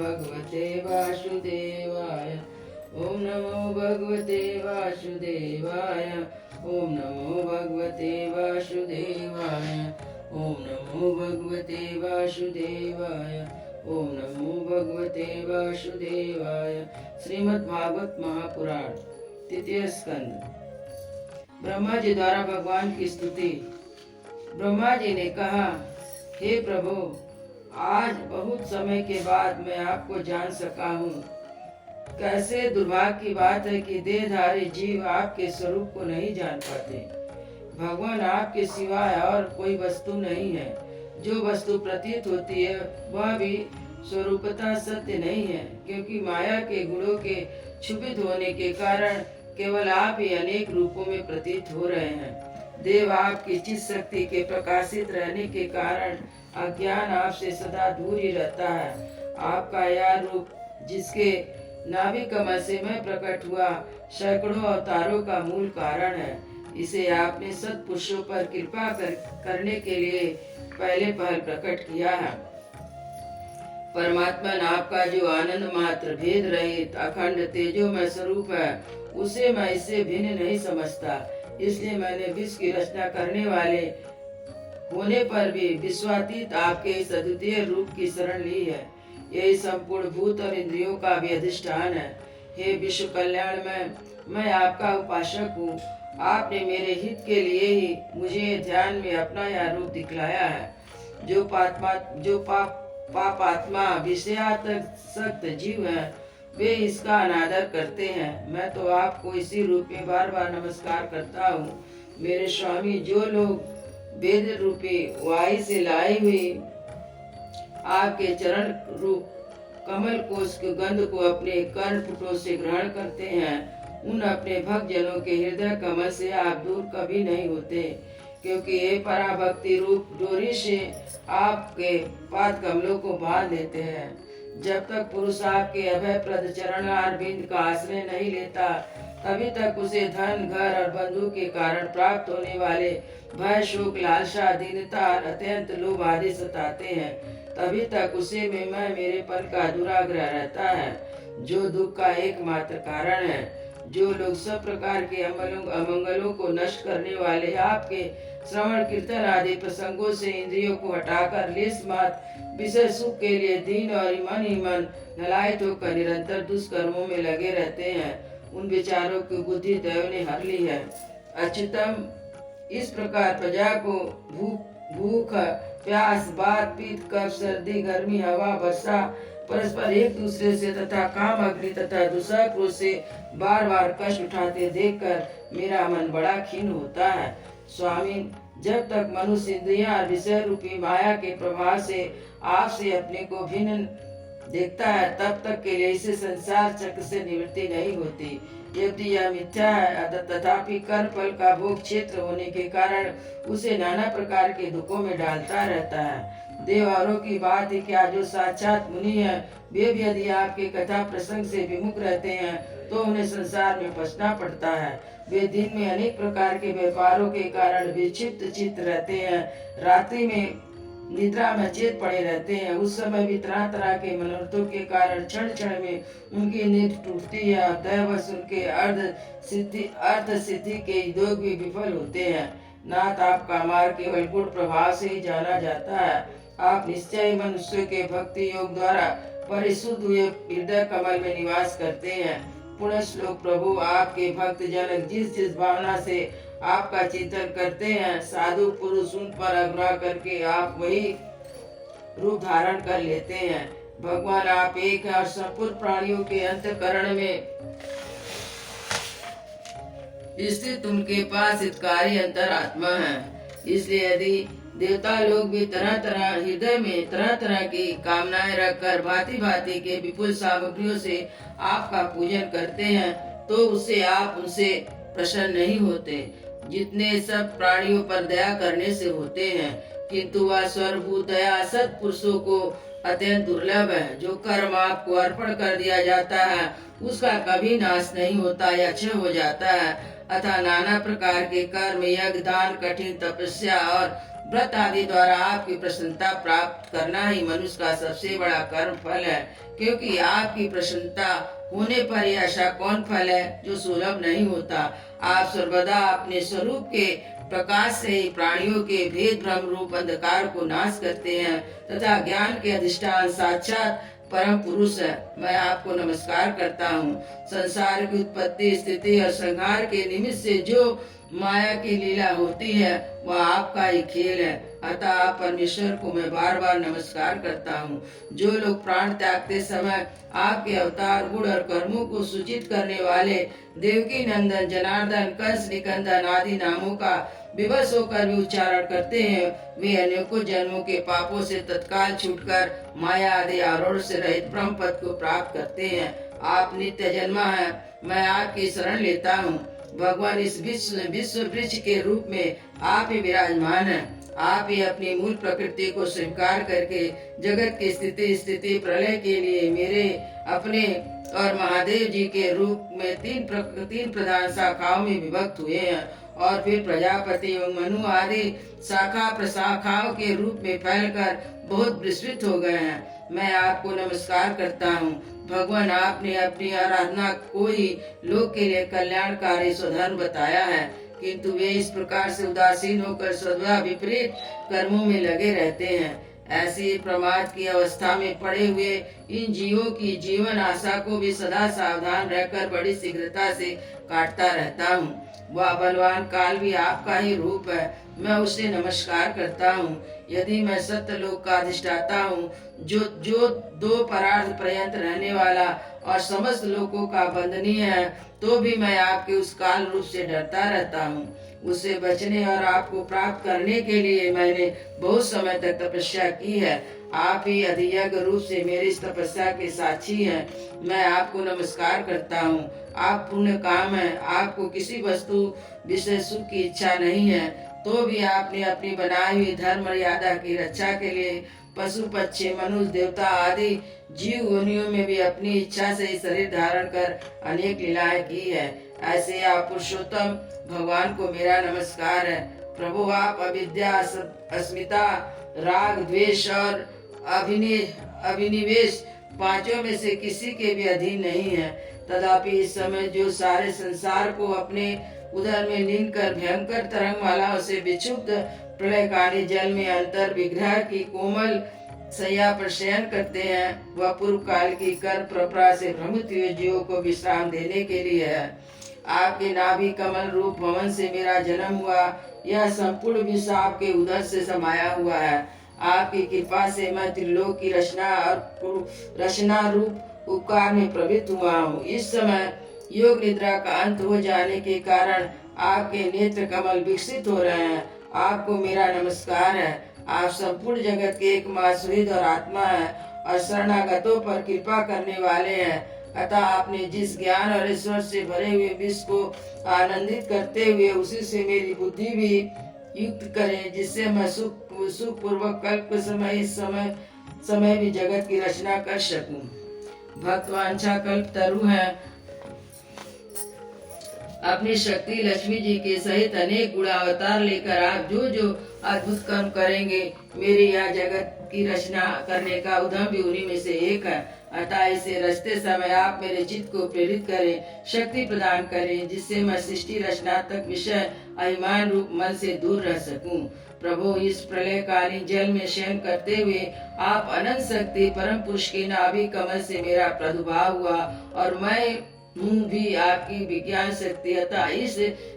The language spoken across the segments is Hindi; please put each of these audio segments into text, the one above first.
भगवते वासुदेवाय। ओम नमो भगवते वासुदेवाय। ओम नमो भगवते वासुदेवाय। ओम नमो भगवते वासुदेवाय। ओम नमो भगवते वासुदेवाय। श्रीमद् भागवत महापुराण तृतीय स्कंद। ब्रह्मा जी द्वारा भगवान की स्तुति। ब्रह्मा जी ने कहा, हे प्रभु, आज बहुत समय के बाद मैं आपको जान सका हूँ। कैसे दुर्भाग्य की बात है कि देहधारी जीव आपके स्वरूप को नहीं जान पाते। भगवान आपके सिवाय और कोई वस्तु नहीं है। जो वस्तु प्रतीत होती है वह भी स्वरूपतः सत्य नहीं है, क्योंकि माया के गुणों के छुपित होने के कारण केवल आप ही अनेक रूपों में प्रतीत हो रहे हैं। देव आपकी चित शक्ति के प्रकाशित रहने के कारण अज्ञान आपसे सदा दूर ही रहता है। आपका यह रूप, जिसके नाभि कमल से मैं प्रकट हुआ, सैकड़ों अवतारों का मूल कारण है। इसे आपने सत्पुरुषों पर कृपा करने के लिए पहले पहल प्रकट किया है। परमात्मा आपका जो आनंद मात्र भेद रहित अखंड तेजोमय स्वरूप है, उसे मैं इससे भिन्न नहीं समझता। इसलिए मैंने विश्व की रचना करने वाले होने पर भी विश्वातीत आपके इस अद्वितीय रूप की शरण ली है। यही संपूर्ण भूत और इंद्रियों का भी अधिष्ठान है। हे विश्व कल्याण में मैं आपका उपासक हूँ। आपने मेरे हित के लिए ही मुझे ध्यान में अपना यह रूप दिखलाया है। जो पापात्मा विषयासक्त जीव है, वे इसका अनादर करते हैं। मैं तो आपको इसी रूप में बार बार नमस्कार करता हूँ। मेरे स्वामी, जो लोग वेद रूपी वायु से लाई हुई आपके चरण रूप कमल कोश के गंध को अपने कर्णपुटों से ग्रहण करते हैं, उन अपने भक्त जनों के हृदय कमल से आप दूर कभी नहीं होते, क्योंकि ये पराभक्ति रूप डोरी से आपके पाद कमलों को बांध देते हैं। जब तक पुरुष आपके अभय प्रद चरण अरविंद का आश्रय नहीं लेता, तभी तक उसे धन, घर और बंधु के कारण प्राप्त होने वाले भय, शोक, लालसा, दीनता और अत्यंत लोभ आदि सताते हैं। तभी तक उसे में मैं मेरेपन का दुराग्रह रहता है, जो दुख का एकमात्र कारण है। जो लोग सब प्रकार के अमंगलों को नष्ट करने वाले आपके श्रवण, कीर्तन आदि प्रसंगों से इंद्रियों को हटाकर लेस मात्र विषय सुख के लिए दीन और ईमान नलायत होकर निरंतर दुष्कर्मों में लगे रहते हैं, उन विचारों की बुद्धि दैव ने हर ली है। अच्युतम, इस प्रकार प्रजा को भूख, प्यास, बात, पित्त, कफ, सर्दी, गर्मी, हवा, वर्षा परस्पर एक दूसरे से तथा काम, अग्नि तथा दूसरा क्रोध से बार बार कष्ट उठाते देखकर मेरा मन बड़ा खिन्न होता है। स्वामी, जब तक मनुष्य इंद्रियां विषय रूपी माया के प्रभाव से आपसे अपने को भिन्न देखता है, तब तक के लिए इसे संसार चक्र से निवृत्ति नहीं होती। यदि यह मिथ्या है, तथापि कर्म फल का भोग क्षेत्र होने के कारण उसे नाना प्रकार के दुखों में डालता रहता है। देवों की बात ही क्या, जो साक्षात मुनि है, वे भी यदि आपके कथा प्रसंग से विमुख रहते हैं तो उन्हें संसार में फंसना पड़ता है। वे दिन में अनेक प्रकार के व्यापारों के कारण विक्षिप्त चित्त रहते हैं, रात्रि में निद्रा में चेत पड़े रहते हैं। उस समय भी तरह तरह के मनोरथों के कारण क्षण क्षण में उनकी नींद टूटती है। दैवश उनके अर्थ सिद्धि के योग भी विफल होते हैं। नाथ, आपका मार्ग केवल गुण प्रभाव से ही जाना जाता है। आप निश्चय मनुष्य के भक्ति योग द्वारा परिशुद्ध हुए हृदय कमल में निवास करते हैं। पुनः श्लोक, प्रभु, आपके भक्त जनक जिस भावना से आपका चिंतन करते हैं, साधु पुरुष उन पर अनुग्रह करके आप वही रूप धारण कर लेते हैं। भगवान, आप एक है और संपूर्ण प्राणियों के अंतःकरण में स्थित उनके पास हितकारी अंतरात्मा है। इसलिए यदि देवता लोग भी तरह तरह हृदय में तरह तरह की कामनाएं रखकर भांति भांति के विपुल सामग्रियों से आपका पूजन करते हैं, तो उससे आप उनसे प्रसन्न नहीं होते, जितने सब प्राणियों पर दया करने से होते हैं। किंतु वह सर्वभूत दया सत्पुरुषों को अत्यंत दुर्लभ है। जो कर्म आपको अर्पण कर दिया जाता है, उसका कभी नाश नहीं होता या क्षय हो जाता है। अतः नाना प्रकार के कर्म, यज्ञ, दान, कठिन तपस्या और व्रत आदि द्वारा आपकी प्रसन्नता प्राप्त करना ही मनुष्य का सबसे बड़ा कर्म फल है, क्योंकि आपकी प्रसन्नता होने पर यह ऐसा कौन फल है जो सुलभ नहीं होता। आप सर्वदा अपने स्वरूप के प्रकाश से ही प्राणियों के भेद भ्रम रूप अंधकार को नाश करते हैं तथा ज्ञान के अधिष्ठान साक्षात परम पुरुष है। मैं आपको नमस्कार करता हूँ। संसार की उत्पत्ति, स्थिति और संहार के निमित्त से जो माया की लीला होती है वह आपका ही खेल है। अतः आप परमेश्वर को मैं बार बार नमस्कार करता हूँ। जो लोग प्राण त्यागते समय आपके अवतार, गुण और कर्मों को सूचित करने वाले देवकी नंदन, जनार्दन, कंस, निकंदन आदि नामों का विवश होकर भी उच्चारण करते हैं, वे अनेकों जन्मों के पापों से तत्काल छूटकर माया आदि आरोप से रहित ब्रह्म पद को प्राप्त करते हैं। आप नित्य जन्मा है, मैं आपकी शरण लेता हूँ। भगवान इस विश्व वृक्ष के रूप में आप ही विराजमान हैं। आप ही अपनी मूल प्रकृति को स्वीकार करके जगत की स्थिति प्रलय के लिए मेरे अपने और महादेव जी के रूप में तीन प्रधान शाखाओं में विभक्त हुए हैं और फिर प्रजापति एवं मनु आदि शाखा प्रशाखाओं के रूप में फैलकर बहुत विस्तृत हो गए हैं। मैं आपको नमस्कार करता हूँ। भगवान, आपने अपनी आराधना को ही लोक के लिए कल्याणकारी स्वधर्म बताया है, किंतु वे इस प्रकार से उदासीन होकर सदा विपरीत कर्मों में लगे रहते हैं। ऐसी प्रमाद की अवस्था में पड़े हुए इन जीवों की जीवन आशा को भी सदा सावधान रहकर बड़ी शीघ्रता से काटता रहता हूँ। वह बलवान काल भी आपका ही रूप है, मैं उसे नमस्कार करता हूँ। यदि मैं सत्य लोक का अधिष्ठाता हूँ, जो दो परार्थ पर्यंत रहने वाला और समस्त लोकों का बंदनीय है, तो भी मैं आपके उस काल रूप से डरता रहता हूँ। उससे बचने और आपको प्राप्त करने के लिए मैंने बहुत समय तक तपस्या की है। आप ही अधियज्ञ रूप से मेरी इस तपस्या के साक्षी हैं। मैं आपको नमस्कार करता हूँ। आप पुण्य काम है, आपको किसी वस्तु विषय सुख की इच्छा नहीं है, तो भी आपने अपनी बनाई हुई धर्म मर्यादा की रक्षा के लिए पशु, पक्षी, मनुष्य, देवता आदि जीव योनियों में भी अपनी इच्छा से शरीर धारण कर अनेक लीलाएं की है। ऐसे आप पुरुषोत्तम भगवान को मेरा नमस्कार है। प्रभु, आप अविद्या, अस्मिता, राग, द्वेष और अभिनिवेश पांचों में से किसी के भी अधीन नहीं है। तथापि इस समय जो सारे संसार को अपने उदर में लीन कर भयंकर तरंगमालाओं से विक्षुब्ध प्रलयकाली जल में अंतर विग्रह की कोमल शैया पर शयन करते हैं, वह पूर्व काल की कर परंपरा से भ्रमित हुए जीवों को विश्राम देने के लिए है। आपके नाभि कमल रूप भवन से मेरा जन्म हुआ, यह संपूर्ण विश्व आपके उदर से समाया हुआ है। आपकी कृपा से मैं त्रिलोक की रचना रूप उपकार में प्रवृत्त हुआ हूँ। इस समय योग निद्रा का अंत हो जाने के कारण आपके नेत्र कमल विकसित हो रहे हैं। आपको मेरा नमस्कार है। आप संपूर्ण जगत के एकमात्र सुहृद और आत्मा है और शरणागतों पर कृपा करने वाले हैं। अतः आपने जिस ज्ञान और ईश्वर से भरे हुए विश्व को आनंदित करते हुए उसी से मेरी बुद्धि भी युक्त करें, जिससे मैं सुख पूर्वक कल्प समय भी जगत की रचना कर सकूं। भक्तवांछा कल्प तरु है। अपनी शक्ति लक्ष्मी जी के सहित अनेक गुणावतार लेकर आप जो अद्भुत कर्म करेंगे, मेरी यह जगत की रचना करने का उद्यम भी उन्हीं में से एक है। अतः इसे रचते समय आप मेरे चित्त को प्रेरित करें, शक्ति प्रदान करें, जिससे मैं सृष्टि रचनात्मक विषय अभिमान रूप मन से दूर रह सकूं। प्रभु, इस प्रलयकालीन जल में शयन करते हुए आप अनंत शक्ति परम पुरुष के नाभि कमल से मेरा प्रादुर्भाव हुआ और मैं हूँ भी आपकी विज्ञान शक्ति। अतः इस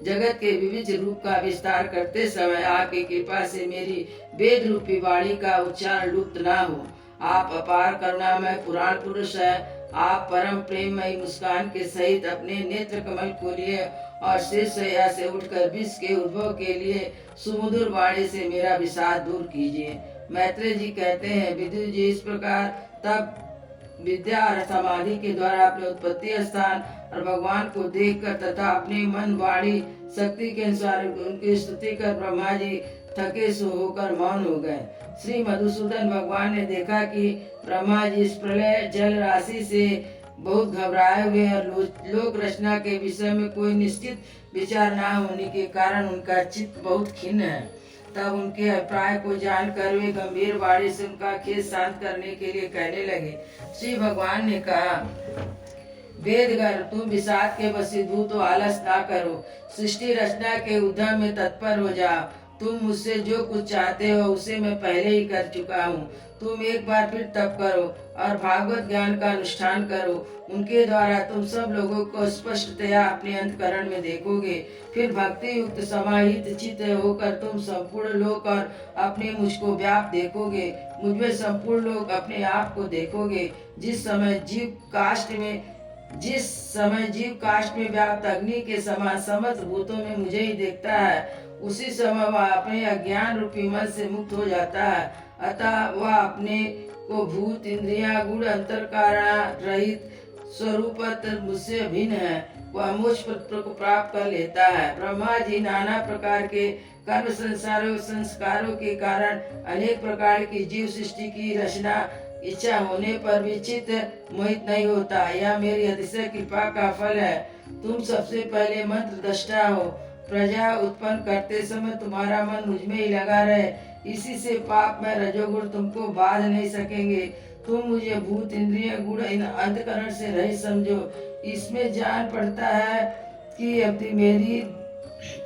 जगत के विविध रूप का विस्तार करते समय आपकी कृपा से मेरी वेद रूपी वाणी का उच्चारण लुप्त न हो। आप अपार करुणामय पुराण पुरुष है। आप परम प्रेममयी मुस्कान के सहित अपने नेत्र कमल खोलिए और शेष शैया से उठकर विश्व के उद्भव के लिए सुमधुर वाणी से मेरा विषाद दूर कीजिए। मैत्रेय जी कहते हैं, विदुर जी इस प्रकार तब विद्या और समाधि के द्वारा अपने उत्पत्ति स्थान और भगवान को देखकर तथा अपने मन वाणी शक्ति के अनुसार उनकी स्तुति कर ब्रह्मा जी थके सो होकर मौन हो गए। श्री मधुसूदन भगवान ने देखा कि ब्रह्मा जी इस प्रलय जल राशि से बहुत घबराए हुए और लोक रचना के विषय में कोई निश्चित विचार न होने के कारण उनका चित्त बहुत खिन्न है। तब उनके अभिप्राय को जानकर वे गंभीर वाणी से उनका खेद शांत करने के लिए कहने लगे। श्री भगवान ने कहा, वेदगर, तुम विषाद के वशीभूत हो, आलस ना करो, सृष्टि रचना के उद्यम में तत्पर हो जाओ। तुम मुझसे जो कुछ चाहते हो उसे मैं पहले ही कर चुका हूँ। तुम एक बार फिर तप करो और भागवत ज्ञान का अनुष्ठान करो। उनके द्वारा तुम सब लोगों को स्पष्टतया अपने अंतकरण में देखोगे। फिर भक्ति युक्त समाहित चित्त होकर तुम संपूर्ण लोक और अपने मुझको व्याप्त देखोगे। मुझमें संपूर्ण लोक अपने आप को देखोगे। जिस समय जीव काष्ठ में व्याप्त अग्नि के समान समस्त भूतों में मुझे ही देखता है, उसी समय वह अपने अज्ञान रूपी मन से मुक्त हो जाता है। अतः वह अपने को भूत, इंद्रिया, गुण, अंतरकारण रहित स्वरूपत मुझसे भिन्न है। वह मोक्ष पत्र को प्राप्त कर लेता है। ब्रह्मा जी नाना प्रकार के कर्म संस्कारों के कारण अनेक प्रकार की जीव सृष्टि की रचना इच्छा होने पर भी चित्त मोहित नहीं होता। यह मेरी अतिशय कृपा का फल है। तुम सबसे पहले मंत्र दृष्टा हो। प्रजा उत्पन्न करते समय तुम्हारा मन मुझ में ही लगा रहे, इसी से पाप में रजोगुण तुमको बाध नहीं सकेंगे। तुम मुझे भूत, इंद्रिय, गुण, इन अंतकरण से रहित समझो। इसमें जान पड़ता है कि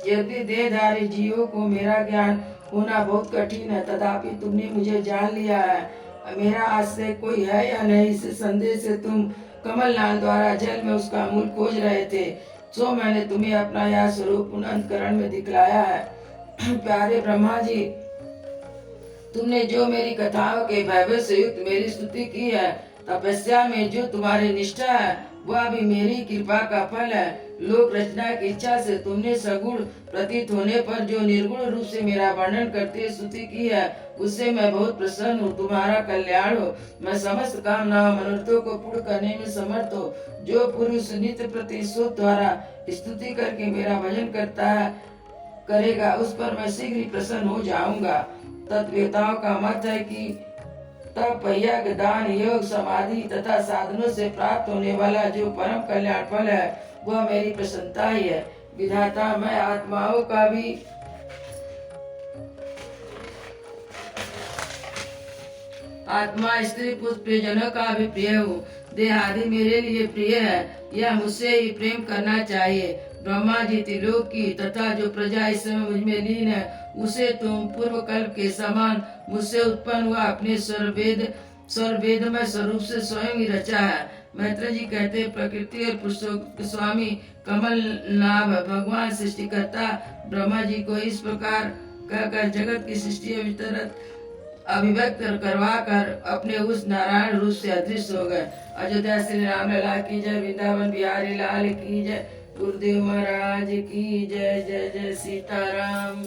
यदि देहधारी जीवों को मेरा ज्ञान होना बहुत कठिन है, तथापि तुमने मुझे जान लिया है। मेरा आश्रय कोई है या नहीं, इस संदेह से तुम कमलनाथ द्वारा जल में उसका मूल खोज रहे थे, सो मैंने तुम्हें अपना यह स्वरूप अंतकरण में दिखलाया है। प्यारे ब्रह्मा जी, तुमने जो मेरी कथाओं के वैभव से युक्त मेरी स्तुति की है, तपस्या में जो तुम्हारी निष्ठा है, वह भी मेरी कृपा का फल है। लोक रचना की इच्छा से तुमने सगुण प्रतीत होने पर जो निर्गुण रूप से मेरा वर्णन करते स्तुति की है, उससे मैं बहुत प्रसन्न हूँ। तुम्हारा कल्याण हो। मैं समस्त कामनाओं मनोरथों को पूर्ण करने में समर्थ हो। जो पुरुष नित्य प्रति स्तुति द्वारा स्तुति करके मेरा भजन करेगा, उस पर मैं शीघ्र ही प्रसन्न हो जाऊंगा। तत्वेताओं का मत है कि तप, यज्ञ, दान, योग, समाधि तथा साधनों से प्राप्त होने वाला जो परम कल्याण फल है, वह मेरी प्रसन्नता ही है। विधाता, मैं आत्माओं का भी आत्मा, स्त्री, पुत्र, प्रियजनों का भी प्रिय हूँ। देहादि मेरे लिए प्रिय है, यह मुझसे ही प्रेम करना चाहिए। ब्रह्मा जी, त्रिलोक की तथा जो प्रजा इस समय मुझ में लीन है, उसे तुम पूर्व कल्प के समान मुझसे उत्पन्न हुआ अपने सर्ववेदमय स्वरूप से स्वयं ही रचा है। मैत्र जी कहते, प्रकृति और पुरुषों के स्वामी कमल नाभ भगवान सृष्टिकर्ता ब्रह्मा जी को इस प्रकार कहकर जगत की सृष्टि अभिव्यक्त करवा कर अपने उस नारायण रूप से अदृश्य हो गए। अयोध्या श्री राम लला की जय, वृंदावन बिहारी लाल की जय, गुरुदेव महाराज की जय। जय जय सीताराम।